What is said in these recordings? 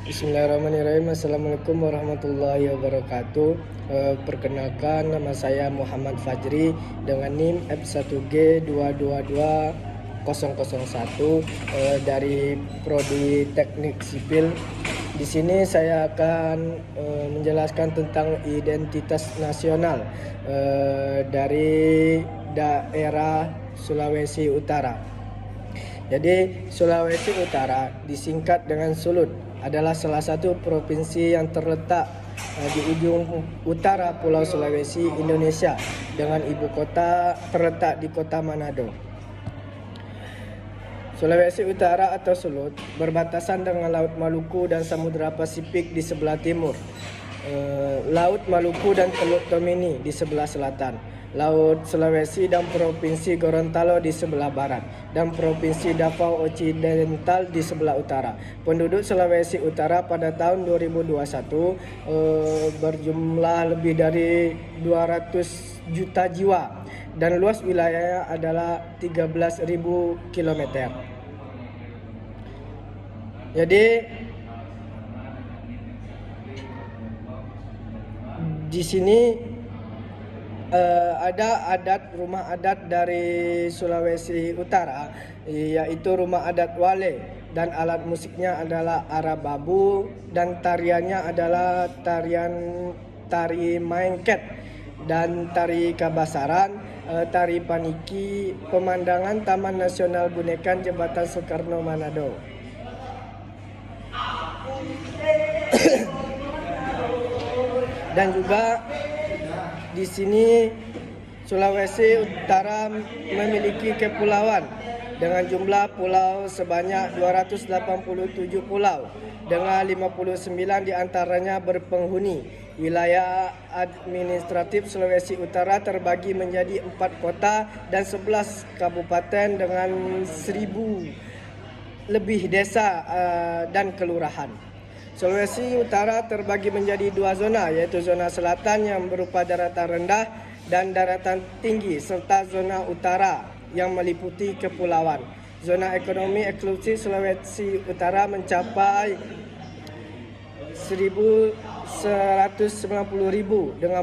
Bismillahirrahmanirrahim. Assalamualaikum warahmatullahi wabarakatuh. Perkenalkan, nama saya Muhammad Fajri dengan NIM F1G222001 dari Prodi Teknik Sipil. Di sini saya akan menjelaskan tentang identitas nasional dari daerah Sulawesi Utara. Jadi Sulawesi Utara disingkat dengan Sulut adalah salah satu provinsi yang terletak di ujung utara Pulau Sulawesi, Indonesia, dengan ibu kota terletak di kota Manado. Sulawesi Utara atau Sulut berbatasan dengan Laut Maluku dan Samudra Pasifik di sebelah timur, Laut Maluku dan Teluk Tomini di sebelah selatan, Laut Sulawesi dan Provinsi Gorontalo di sebelah barat, dan Provinsi Davao Occidental di sebelah utara. Penduduk Sulawesi Utara pada tahun 2021 berjumlah lebih dari 200 juta jiwa dan luas wilayahnya adalah 13.000 km. Jadi di sini ada rumah adat dari Sulawesi Utara, yaitu rumah adat Wale, dan alat musiknya adalah arababu dan tariannya adalah tari maengket dan tari kabasaran, tari paniki, pemandangan Taman Nasional Bunekan Jembatan Soekarno Manado. Dan juga di sini Sulawesi Utara memiliki kepulauan dengan jumlah pulau sebanyak 287 pulau dengan 59 diantaranya berpenghuni. Wilayah administratif Sulawesi Utara terbagi menjadi 4 kota dan 11 kabupaten dengan 1.000 lebih desa dan kelurahan. Sulawesi Utara terbagi menjadi 2 zona, yaitu zona selatan yang berupa daratan rendah dan daratan tinggi, serta zona utara yang meliputi kepulauan. Zona ekonomi eksklusif Sulawesi Utara mencapai 1.190.000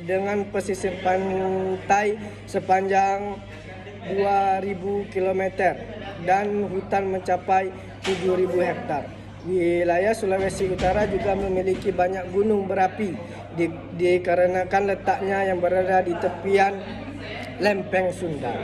dengan pesisir pantai sepanjang 2.000 km dan hutan mencapai 7.000 hektar. Wilayah Sulawesi Utara juga memiliki banyak gunung berapi dikarenakan letaknya yang berada di tepian lempeng Sunda.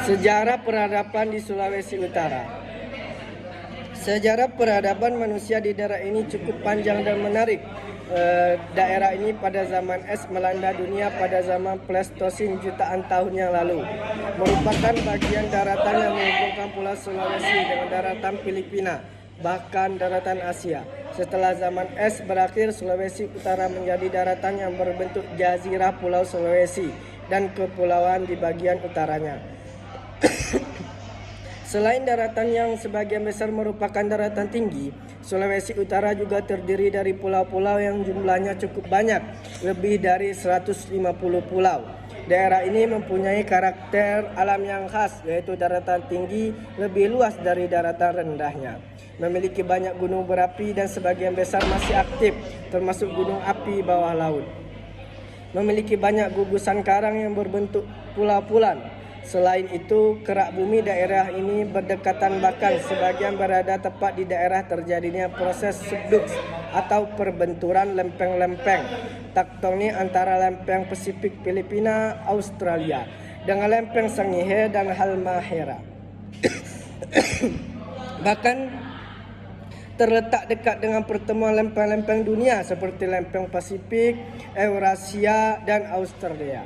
Sejarah peradaban di Sulawesi Utara. Sejarah peradaban manusia di daerah ini cukup panjang dan menarik. Daerah ini pada zaman es melanda dunia pada zaman Pleistosen jutaan tahun yang lalu. Merupakan bagian daratan yang menghubungkan Pulau Sulawesi dengan daratan Filipina, bahkan daratan Asia. Setelah zaman es berakhir, Sulawesi Utara menjadi daratan yang berbentuk jazirah Pulau Sulawesi dan kepulauan di bagian utaranya. Selain daratan yang sebagian besar merupakan daratan tinggi, Sulawesi Utara juga terdiri dari pulau-pulau yang jumlahnya cukup banyak, lebih dari 150 pulau. Daerah ini mempunyai karakter alam yang khas, yaitu daratan tinggi lebih luas dari daratan rendahnya. Memiliki banyak gunung berapi dan sebagian besar masih aktif, termasuk gunung api bawah laut. Memiliki banyak gugusan karang yang berbentuk pulau-pulau. Selain itu, kerak bumi daerah ini berdekatan, bahkan sebagian berada tepat di daerah terjadinya proses subduksi atau perbenturan lempeng-lempeng tektonik antara lempeng Pasifik Filipina, Australia dengan lempeng Sangihe dan Halmahera. Bahkan terletak dekat dengan pertemuan lempeng-lempeng dunia seperti lempeng Pasifik, Eurasia, dan Australia.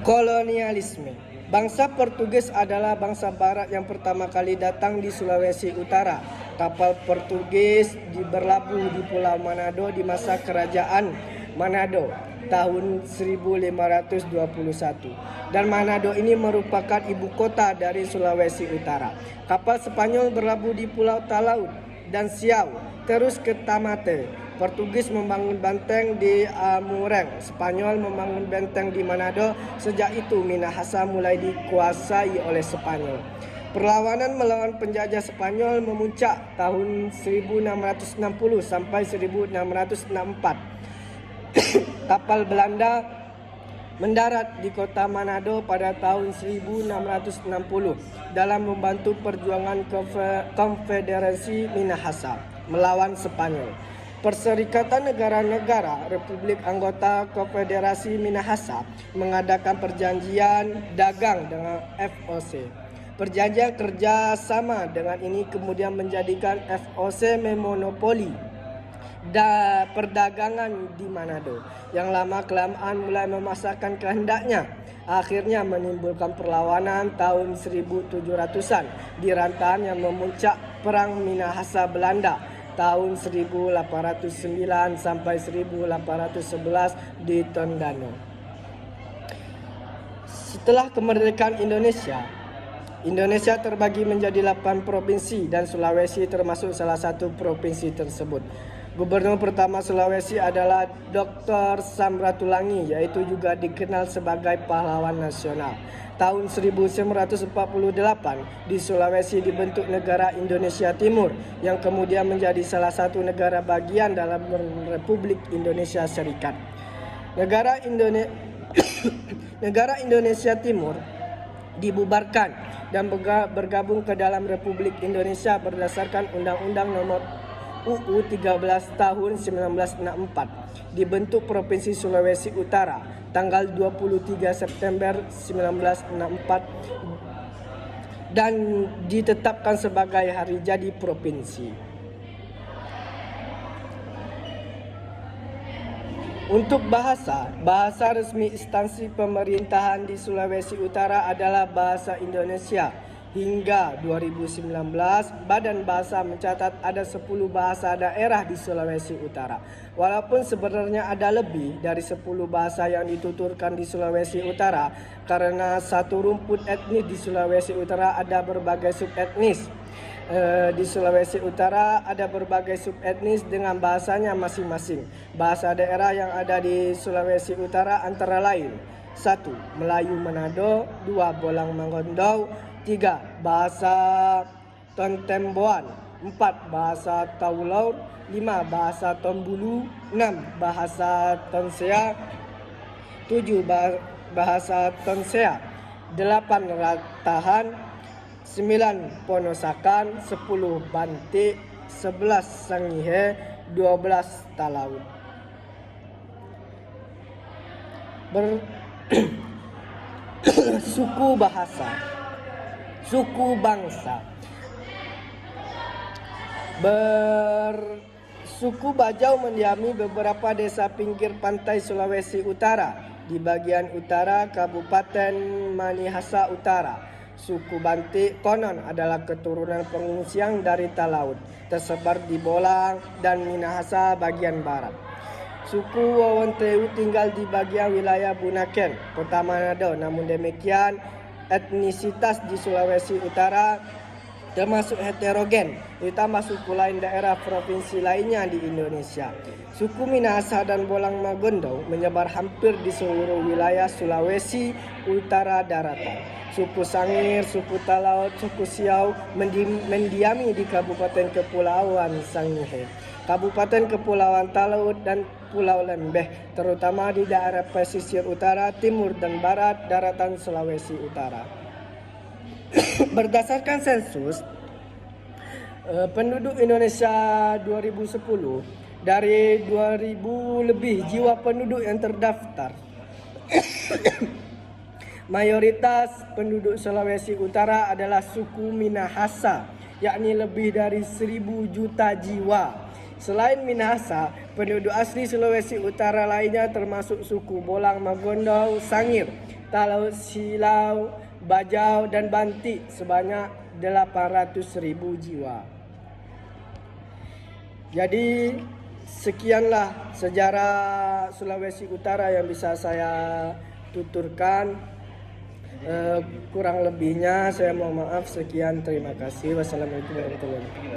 Kolonialisme. Bangsa Portugis adalah bangsa barat yang pertama kali datang di Sulawesi Utara. Kapal Portugis berlabuh di Pulau Manado di masa Kerajaan Manado. tahun 1521. Dan Manado ini merupakan ibu kota dari Sulawesi Utara. Kapal Spanyol berlabuh di Pulau Talaud dan Siau, terus ke Tamaate. Portugis membangun benteng di Amureng, Spanyol membangun benteng di Manado. Sejak itu Minahasa mulai dikuasai oleh Spanyol. Perlawanan melawan penjajah Spanyol memuncak tahun 1660 sampai 1664. Kapal Belanda mendarat di kota Manado pada tahun 1660 dalam membantu perjuangan Konfederasi Minahasa melawan Spanyol. Perserikatan Negara-Negara Republik Anggota Konfederasi Minahasa mengadakan perjanjian dagang dengan FOC. Perjanjian kerjasama dengan ini kemudian menjadikan FOC memonopoli perdagangan di Manado, yang lama-kelamaan mulai memasakkan kehendaknya. Akhirnya menimbulkan perlawanan tahun 1700-an di Rantan yang memuncak Perang Minahasa Belanda tahun 1809 sampai 1811 di Tondano. Setelah kemerdekaan Indonesia terbagi menjadi 8 provinsi dan Sulawesi termasuk salah satu provinsi tersebut. Gubernur pertama Sulawesi adalah Dr. Samratulangi, yaitu juga dikenal sebagai pahlawan nasional. Tahun 1948 di Sulawesi dibentuk negara Indonesia Timur yang kemudian menjadi salah satu negara bagian dalam Republik Indonesia Serikat. Negara Indonesia Timur dibubarkan dan bergabung ke dalam Republik Indonesia berdasarkan Undang-Undang Nomor UU 13 tahun 1964. Dibentuk Provinsi Sulawesi Utara tanggal 23 September 1964 dan ditetapkan sebagai hari jadi provinsi. Untuk bahasa resmi instansi pemerintahan di Sulawesi Utara adalah bahasa Indonesia. Hingga 2019, Badan Bahasa mencatat ada 10 bahasa daerah di Sulawesi Utara. Walaupun sebenarnya ada lebih dari 10 bahasa yang dituturkan di Sulawesi Utara, karena satu rumput etnis di Sulawesi Utara ada berbagai subetnis. Di Sulawesi Utara ada berbagai subetnis dengan bahasanya masing-masing. Bahasa daerah yang ada di Sulawesi Utara antara lain: 1. Melayu Manado, 2. Bolang Mangondau, 3. Bahasa Tontemboan, 4. Bahasa Taulaur, 5. Bahasa Tombulu, 6. Bahasa Tonsea, 7. Bahasa Tonsea, 8. Ratahan, 9. Ponosakan, 10. Bantik, 11. Sangihe, 12. Talaud. Suku bahasa, suku bangsa. Suku Bajau mendiami beberapa desa pinggir pantai Sulawesi Utara di bagian utara Kabupaten Minahasa Utara. Suku Bantik konon adalah keturunan pengungsian dari Talaud, tersebar di Bolang dan Minahasa bagian barat. Suku Wawonteu tinggal di bagian wilayah Bunaken, Kota Manado. Namun demikian, etnisitas di Sulawesi Utara termasuk heterogen, terutama suku lain daerah provinsi lainnya di Indonesia. Suku Minahasa dan Bolang Magondau menyebar hampir di seluruh wilayah Sulawesi Utara daratan. Suku Sangir, suku Talaud, suku Siau mendiami di Kabupaten Kepulauan Sangihe, Kabupaten Kepulauan Talaud dan Pulau Lembeh, terutama di daerah pesisir utara, timur dan barat daratan Sulawesi Utara. Berdasarkan sensus penduduk Indonesia 2010, dari 2000 lebih jiwa penduduk yang terdaftar, mayoritas penduduk Sulawesi Utara adalah suku Minahasa, yakni lebih dari 1000 juta jiwa. Selain Minahasa, penduduk asli Sulawesi Utara lainnya termasuk suku Bolang Magondau, Sangir, Talaud, Silau, Bajau dan Bantik sebanyak 800.000 jiwa. Jadi sekianlah sejarah Sulawesi Utara yang bisa saya tuturkan. Kurang lebihnya saya mohon maaf. Sekian, terima kasih. Wassalamualaikum warahmatullahi wabarakatuh.